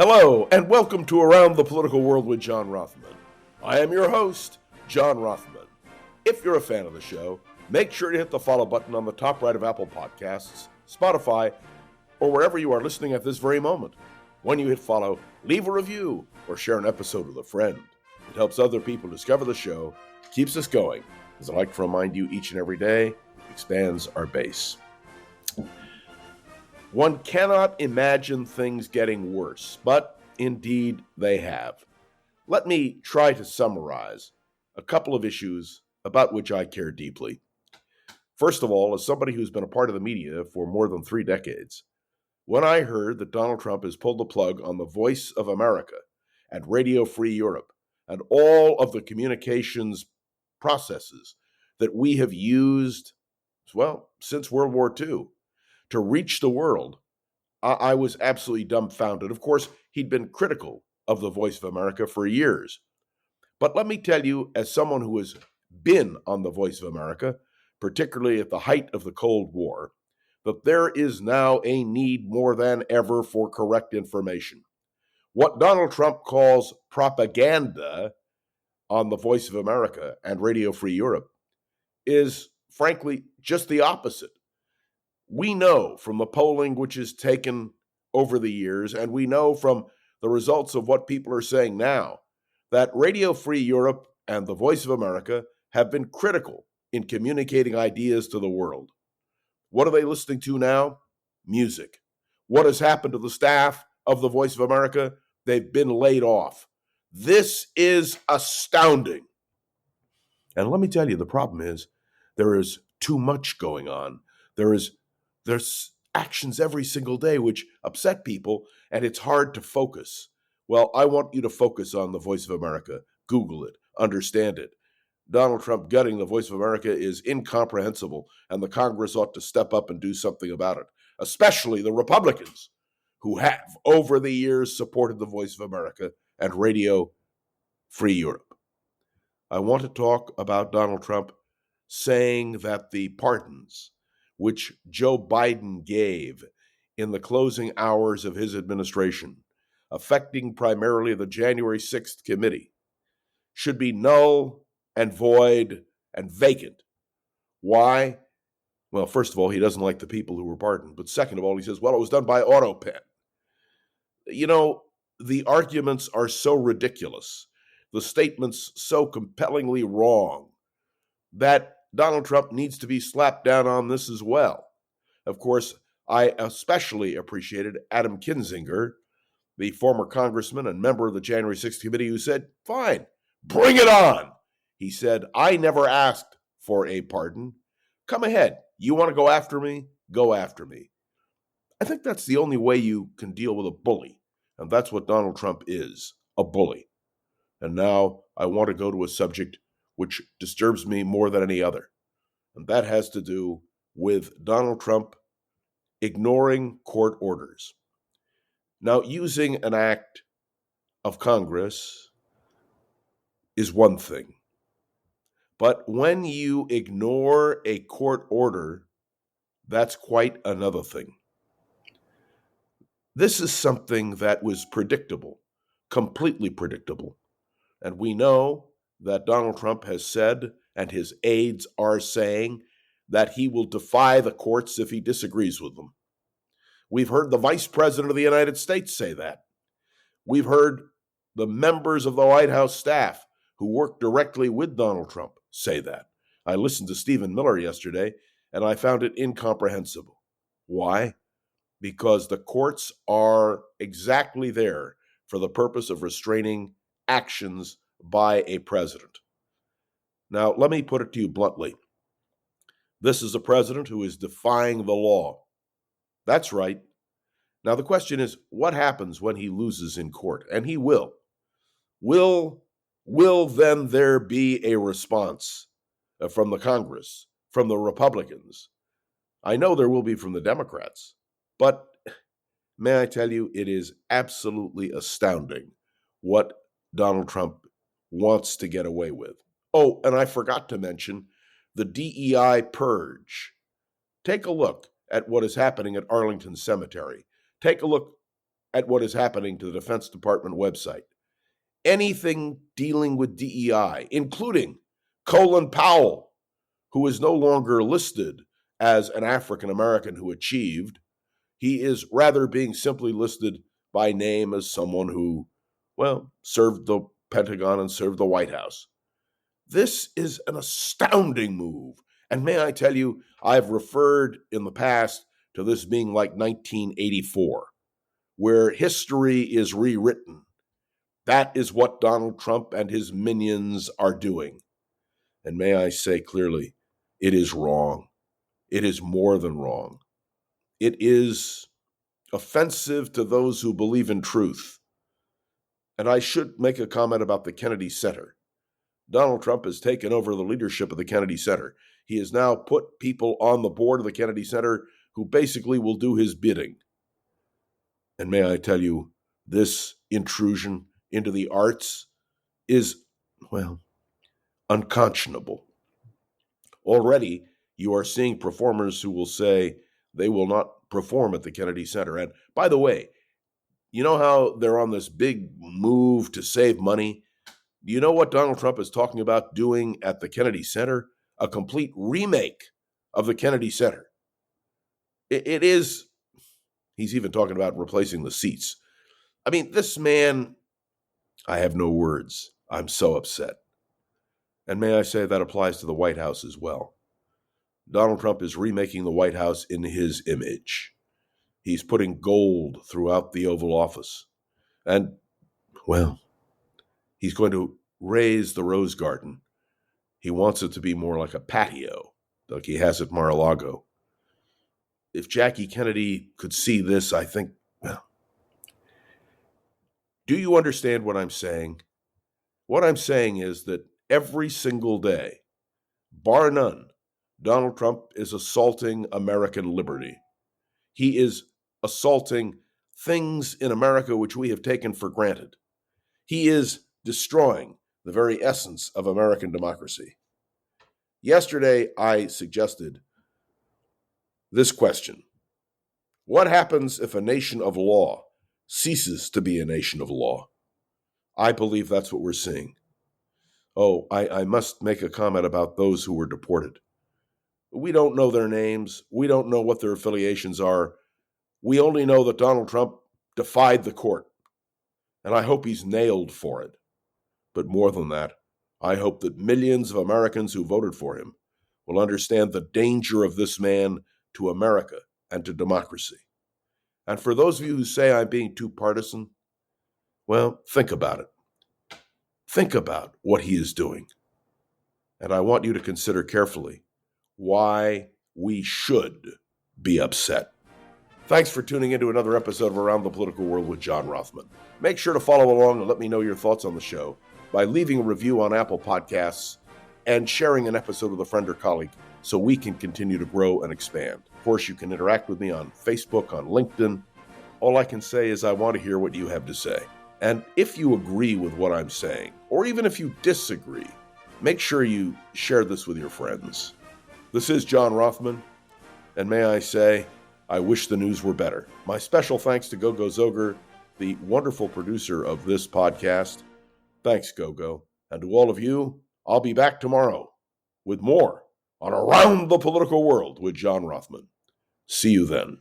Hello, and welcome to Around the Political World with John Rothman. I am your host, John Rothman. If you're a fan of the show, make sure to hit the follow button on the top right of Apple Podcasts, Spotify, or wherever you are listening at this very moment. When you hit follow, leave a review or share an episode with a friend. It helps other people discover the show, keeps us going. As I like to remind you each and every day, expands our base. One cannot imagine things getting worse, but indeed they have. Let me try to summarize a couple of issues about which I care deeply. First of all, as somebody who's been a part of the media for more than 3 decades, when I heard that Donald Trump has pulled the plug on the Voice of America and Radio Free Europe and all of the communications processes that we have used, since World War II, to reach the world, I was absolutely dumbfounded. Of course, he'd been critical of the Voice of America for years. But let me tell you, as someone who has been on the Voice of America, particularly at the height of the Cold War, that there is now a need more than ever for correct information. What Donald Trump calls propaganda on the Voice of America and Radio Free Europe is, frankly, just the opposite. We know from the polling which is taken over the years, and we know from the results of what people are saying now, that Radio Free Europe and the Voice of America have been critical in communicating ideas to the world. What are they listening to now? Music. What has happened to the staff of the Voice of America? They've been laid off. This is astounding. And let me tell you, the problem is there is too much going on. There's actions every single day which upset people, and it's hard to focus. Well, I want you to focus on the Voice of America. Google it. Understand it. Donald Trump gutting the Voice of America is incomprehensible, and the Congress ought to step up and do something about it, especially the Republicans who have, over the years, supported the Voice of America and Radio Free Europe. I want to talk about Donald Trump saying that the pardons which Joe Biden gave in the closing hours of his administration, affecting primarily the January 6th committee, should be null and void and vacant. Why? Well, first of all, he doesn't like the people who were pardoned. But second of all, he says, well, it was done by auto pen. You know, the arguments are so ridiculous, the statements so compellingly wrong, that Donald Trump needs to be slapped down on this as well. Of course, I especially appreciated Adam Kinzinger, the former congressman and member of the January 6th committee, who said, fine, bring it on. He said, I never asked for a pardon. Come ahead. You want to go after me? Go after me. I think that's the only way you can deal with a bully. And that's what Donald Trump is, a bully. And now I want to go to a subject which disturbs me more than any other. And that has to do with Donald Trump ignoring court orders. Now, using an act of Congress is one thing. But when you ignore a court order, that's quite another thing. This is something that was predictable, completely predictable. And we know that Donald Trump has said, and his aides are saying, that he will defy the courts if he disagrees with them. We've heard the Vice President of the United States say that. We've heard the members of the White House staff who work directly with Donald Trump say that. I listened to Stephen Miller yesterday, and I found it incomprehensible. Why? Because the courts are exactly there for the purpose of restraining actions by a president. Now, let me put it to you bluntly. This is a president who is defying the law. That's right. Now, the question is, what happens when he loses in court? And he will. Will then there be a response from the Congress, from the Republicans? I know there will be from the Democrats, but may I tell you, it is absolutely astounding what Donald Trump wants to get away with. Oh, and I forgot to mention the DEI purge. Take a look at what is happening at Arlington Cemetery. Take a look at what is happening to the Defense Department website. Anything dealing with DEI, including Colin Powell, who is no longer listed as an African American who achieved. He is rather being simply listed by name as someone who, well, served the Pentagon and served the White House. This is an astounding move. And may I tell you, I've referred in the past to this being like 1984, where history is rewritten. That is what Donald Trump and his minions are doing. And may I say clearly, it is wrong. It is more than wrong. It is offensive to those who believe in truth. And I should make a comment about the Kennedy Center. Donald Trump has taken over the leadership of the Kennedy Center. He has now put people on the board of the Kennedy Center who basically will do his bidding. And may I tell you, this intrusion into the arts is, well, unconscionable. Already, you are seeing performers who will say they will not perform at the Kennedy Center. And by the way, you know how they're on this big move to save money? Do you know what Donald Trump is talking about doing at the Kennedy Center? A complete remake of the Kennedy Center. It is, he's even talking about replacing the seats. I mean, this man, I have no words. I'm so upset. And may I say that applies to the White House as well. Donald Trump is remaking the White House in his image. He's putting gold throughout the Oval Office. And, well, he's going to raise the Rose Garden. He wants it to be more like a patio, like he has at Mar-a-Lago. If Jackie Kennedy could see this, I think, well, do you understand what I'm saying? What I'm saying is that every single day, bar none, Donald Trump is assaulting American liberty. He is assaulting things in America which we have taken for granted. He is destroying the very essence of American democracy. Yesterday, I suggested this question: what happens if a nation of law ceases to be a nation of law? I believe that's what we're seeing. Oh, I must make a comment about those who were deported. We don't know their names. We don't know what their affiliations are. We only know that Donald Trump defied the court, and I hope he's nailed for it. But more than that, I hope that millions of Americans who voted for him will understand the danger of this man to America and to democracy. And for those of you who say I'm being too partisan, well, think about it. Think about what he is doing. And I want you to consider carefully why we should be upset. Thanks for tuning into another episode of Around the Political World with John Rothman. Make sure to follow along and let me know your thoughts on the show by leaving a review on Apple Podcasts and sharing an episode with a friend or colleague so we can continue to grow and expand. Of course, you can interact with me on Facebook, on LinkedIn. All I can say is I want to hear what you have to say. And if you agree with what I'm saying, or even if you disagree, make sure you share this with your friends. This is John Rothman, and may I say, I wish the news were better. My special thanks to Gogo Zoger, the wonderful producer of this podcast. Thanks, Gogo. And to all of you, I'll be back tomorrow with more on Around the Political World with John Rothman. See you then.